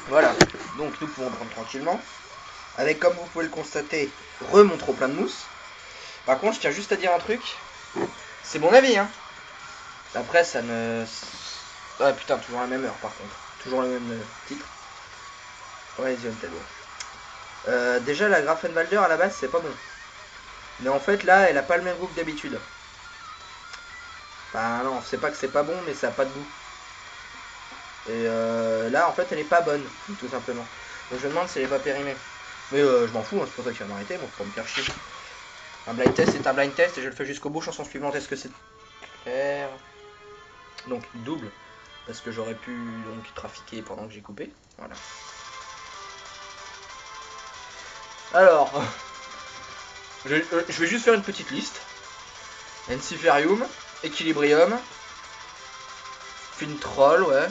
Voilà, donc nous pouvons prendre tranquillement. Avec, comme vous pouvez le constater, mon trop plein de mousse. Par contre, je tiens juste à dire un truc. C'est mon avis, hein. Après, ça ne... Ah putain, toujours la même heure par contre. Toujours le même titre. Ouais, The Untamed. Déjà, la Grafenwalder à la base, c'est pas bon. Mais en fait, là, elle a pas le même goût que d'habitude. Enfin, non, c'est pas que c'est pas bon, mais ça a pas de goût. Et là, en fait, elle est pas bonne, tout simplement. Donc, je me demande si elle est pas périmée. Mais je m'en fous, hein, c'est pour ça que tu vas m'arrêter, bon, faut pas me faire chier. Un blind test, c'est un blind test, et je le fais jusqu'au bout. Chanson suivante, est-ce que c'est faire donc double, parce que j'aurais pu donc trafiquer pendant que j'ai coupé. Voilà. Alors, je vais juste faire une petite liste. Enciferium, Equilibrium, Fintroll, ouais.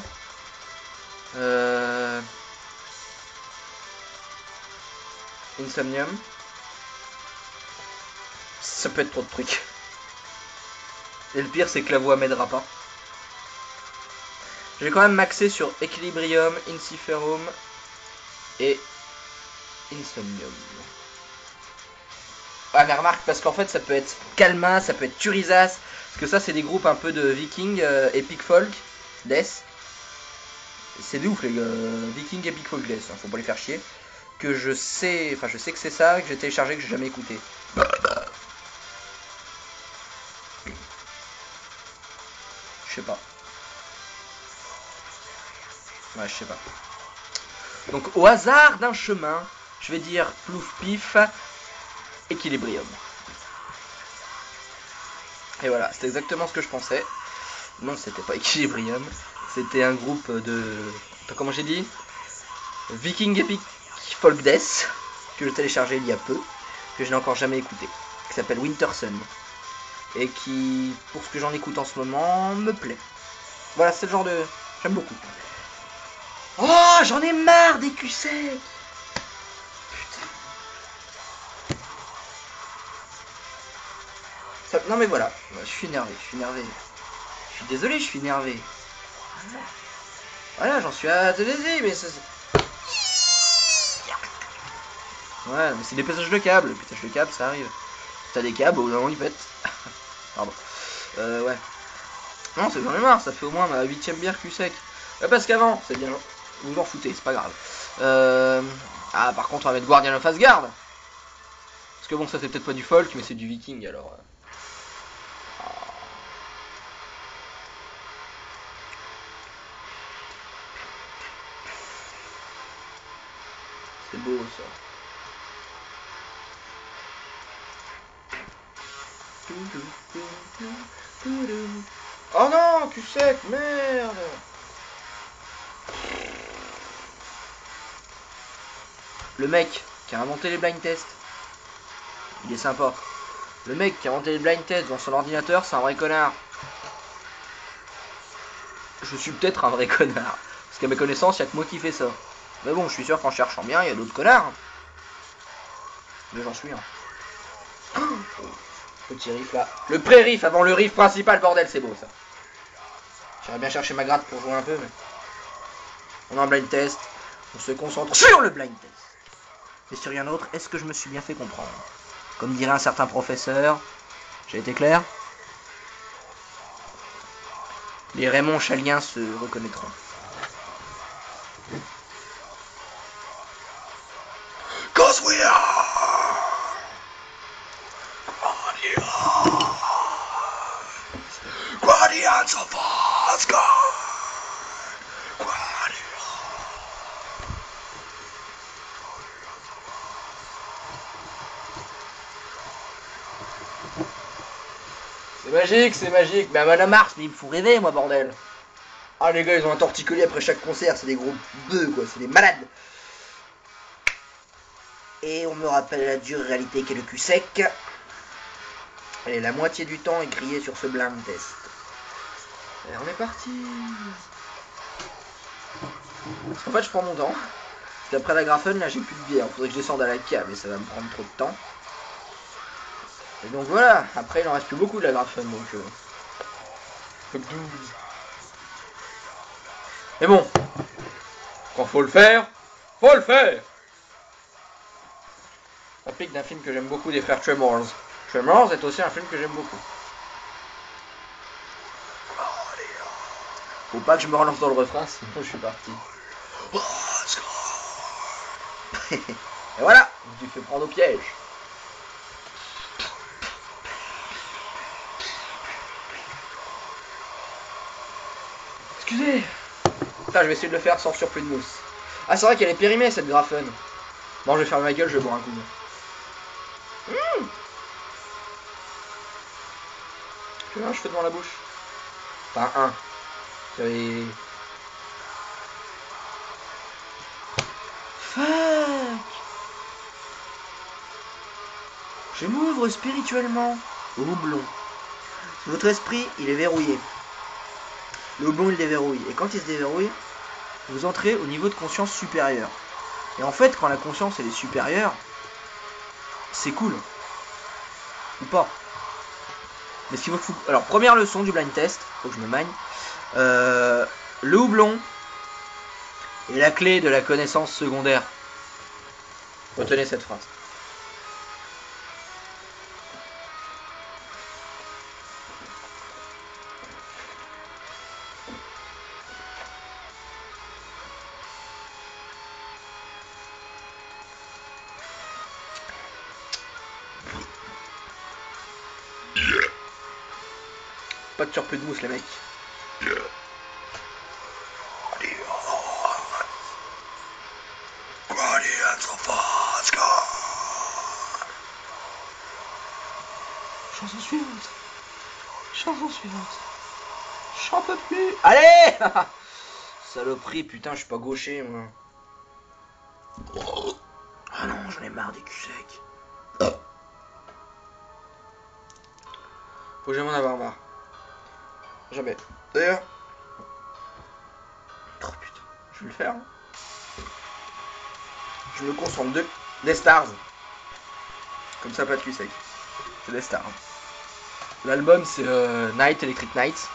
Insomnium. Ça peut être trop de trucs. Et le pire, c'est que la voix m'aidera pas. Je vais quand même maxer sur Equilibrium, Enciferum et Insomnium. Ah mais remarque, parce qu'en fait ça peut être Kalma, ça peut être Turizas, parce que ça c'est des groupes un peu de Viking, Epic Folk, Death. C'est de ouf les Viking, Epic Folk, Death, hein, faut pas les faire chier. Que je sais, enfin je sais que c'est ça, que j'ai téléchargé, que j'ai jamais écouté. Je sais pas. Ouais, je sais pas. Donc au hasard d'un chemin, je vais dire plouf pif, Equilibrium. Et voilà, c'est exactement ce que je pensais. Non, c'était pas Equilibrium, c'était un groupe de... Comment j'ai dit, Viking Epic Folk Death, que j'ai téléchargé il y a peu, que je n'ai encore jamais écouté, qui s'appelle Winter Sun, et qui, pour ce que j'en écoute en ce moment, me plaît. Voilà, c'est le genre de... J'aime beaucoup. Oh, j'en ai marre des culs secs. Putain. Ça... Non mais voilà, je suis énervé, Je suis désolé, je suis énervé. Voilà, j'en suis à TDZ, mais ça... Ouais, mais c'est des pétages de câbles. Les pétages de câbles, ça arrive. T'as des câbles, au bout d'un moment, ils pètent. Pardon. Ouais. Non, c'est j'en ai marre, ça fait au moins ma 8ème bière cul sec. Ouais, parce qu'avant, c'est bien. Vous vous en foutez, c'est pas grave. Ah, par contre, on va mettre Guardian of Asgard. Parce que bon, ça c'est peut-être pas du folk, mais c'est du viking alors. C'est beau ça. Oh non, cul sec, merde. Le mec qui a inventé les blind tests, il est sympa. Le mec qui a inventé les blind tests dans son ordinateur, c'est un vrai connard. Je suis peut-être un vrai connard. Parce qu'à mes connaissances, il n'y a que moi qui fais ça. Mais bon, je suis sûr qu'en cherchant bien, il y a d'autres connards. Mais j'en suis un. Petit riff là. Le pré-riff avant le riff principal, bordel, c'est beau ça. J'aurais bien cherché ma gratte pour jouer un peu, mais... On a un blind test. On se concentre sur le blind test. Et sur rien d'autre, est-ce que je me suis bien fait comprendre? Comme dirait un certain professeur, j'ai été clair? Les Raymond Chaliens se reconnaîtront. Cause we are Guardians of Asgard. C'est magique, mais à Madame Mars, mais il me faut rêver, moi, bordel. Ah, les gars, ils ont un torticolis après chaque concert, c'est des gros bœufs, quoi, c'est des malades. Et on me rappelle la dure réalité qu'est le cul sec. Et la moitié du temps est grillé sur ce blind test. Et on est parti. En fait, je prends mon temps. Parce qu'après la Grafen, là, j'ai plus de bière. Faudrait que je descende à la cave, mais ça va me prendre trop de temps. Et donc voilà, après il en reste plus beaucoup de la Grafen, donc... Mais bon, Quand faut le faire, faut le faire. Réplique d'un film que j'aime beaucoup des frères Tremors. Tremors est aussi un film que j'aime beaucoup. Faut pas que je me relance dans le refrain, sinon je suis parti. Et voilà, tu fais prendre au piège. Excusez. Putain, je vais essayer de le faire sans surplus de mousse. Ah, c'est vrai qu'elle est périmée cette graphone. Bon, je vais fermer ma gueule, je vais boire un coup. Tu vois un cheveu devant la bouche. Enfin, un. Et... Fuck. Je m'ouvre spirituellement au houblon. Votre esprit, il est verrouillé. Le houblon, il déverrouille. Et quand il se déverrouille, vous entrez au niveau de conscience supérieur. Et en fait, quand la conscience, elle est supérieure, c'est cool. Ou pas. Mais ce qu'il faut... Alors, première leçon du blind test. Faut que je me magne. Le houblon est la clé de la connaissance secondaire. Retenez cette phrase. Pas de surplus de mousse, les mecs. Chanson suivante. Chanson suivante. J'en peux plus. Allez. Saloperie, putain, je suis pas gaucher, moi. Ah non, j'en ai marre des culs secs. Faut jamais en avoir marre. Jamais. D'ailleurs... Oh putain, je vais le faire. Je me concentre de... Des stars. Comme ça, pas de cul sec. C'est des stars. L'album, c'est Night Electric Night.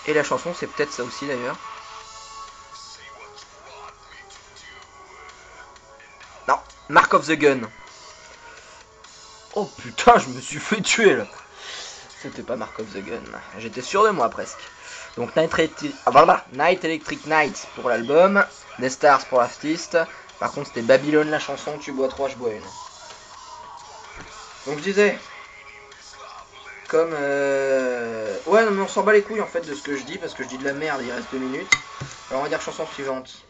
Et la chanson, c'est peut-être ça aussi, d'ailleurs. Non, Mark of the Gun. Oh putain, je me suis fait tuer, là. C'était pas Mark of the Gun. J'étais sûr de moi, presque. Donc Night Electric Night pour l'album, des Stars pour l'artiste. Par contre c'était Babylone la chanson, tu bois 3, je bois une. Donc je disais, comme ouais non mais on s'en bat les couilles en fait de ce que je dis, parce que je dis de la merde, il reste 2 minutes. Alors on va dire chanson suivante.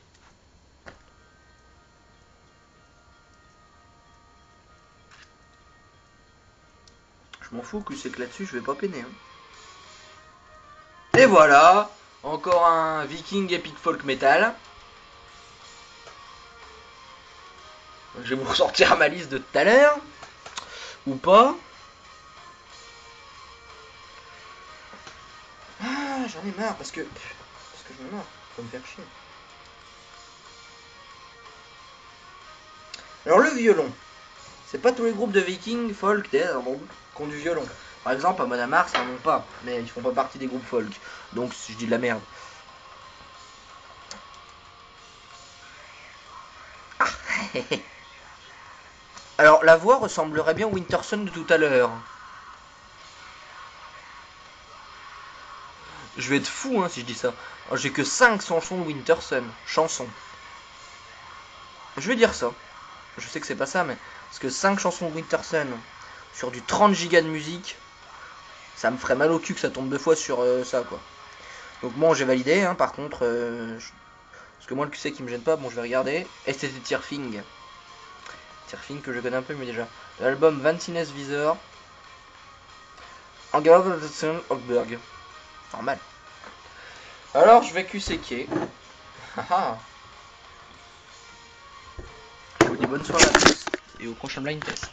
Je m'en fous que c'est que là-dessus je vais pas peiner. Hein. Et voilà, encore un Viking Epic Folk Metal. Je vais vous ressortir ma liste de tout à l'heure. Ou pas. Ah, j'en ai marre parce que j'en ai marre. Faut me faire chier. Alors le violon. C'est pas tous les groupes de Vikings, folk, qui ont du violon. Par exemple, à Monamar, ça n'en ont pas. Mais ils font pas partie des groupes folk. Donc je dis de la merde. Ah. Alors la voix ressemblerait bien au Winterson de tout à l'heure. Je vais être fou hein, si je dis ça. J'ai que 5 chansons de Winterson. Chansons. Je vais dire ça. Je sais que c'est pas ça, mais... Parce que 5 chansons de Winterson sur du 30 gigas de musique, ça me ferait mal au cul que ça tombe 2 fois sur ça, quoi. Donc bon, j'ai validé, hein, par contre... Parce que moi, le QC qui me gêne pas, bon, je vais regarder. Et c'était Tearfing. Tearfing que je connais un peu, mais déjà. L'album Vantiness Visor. Angela Hogberg. Normal. Alors, je vais QCK. Je vous dis bonne soirée à tous et au prochain blind test.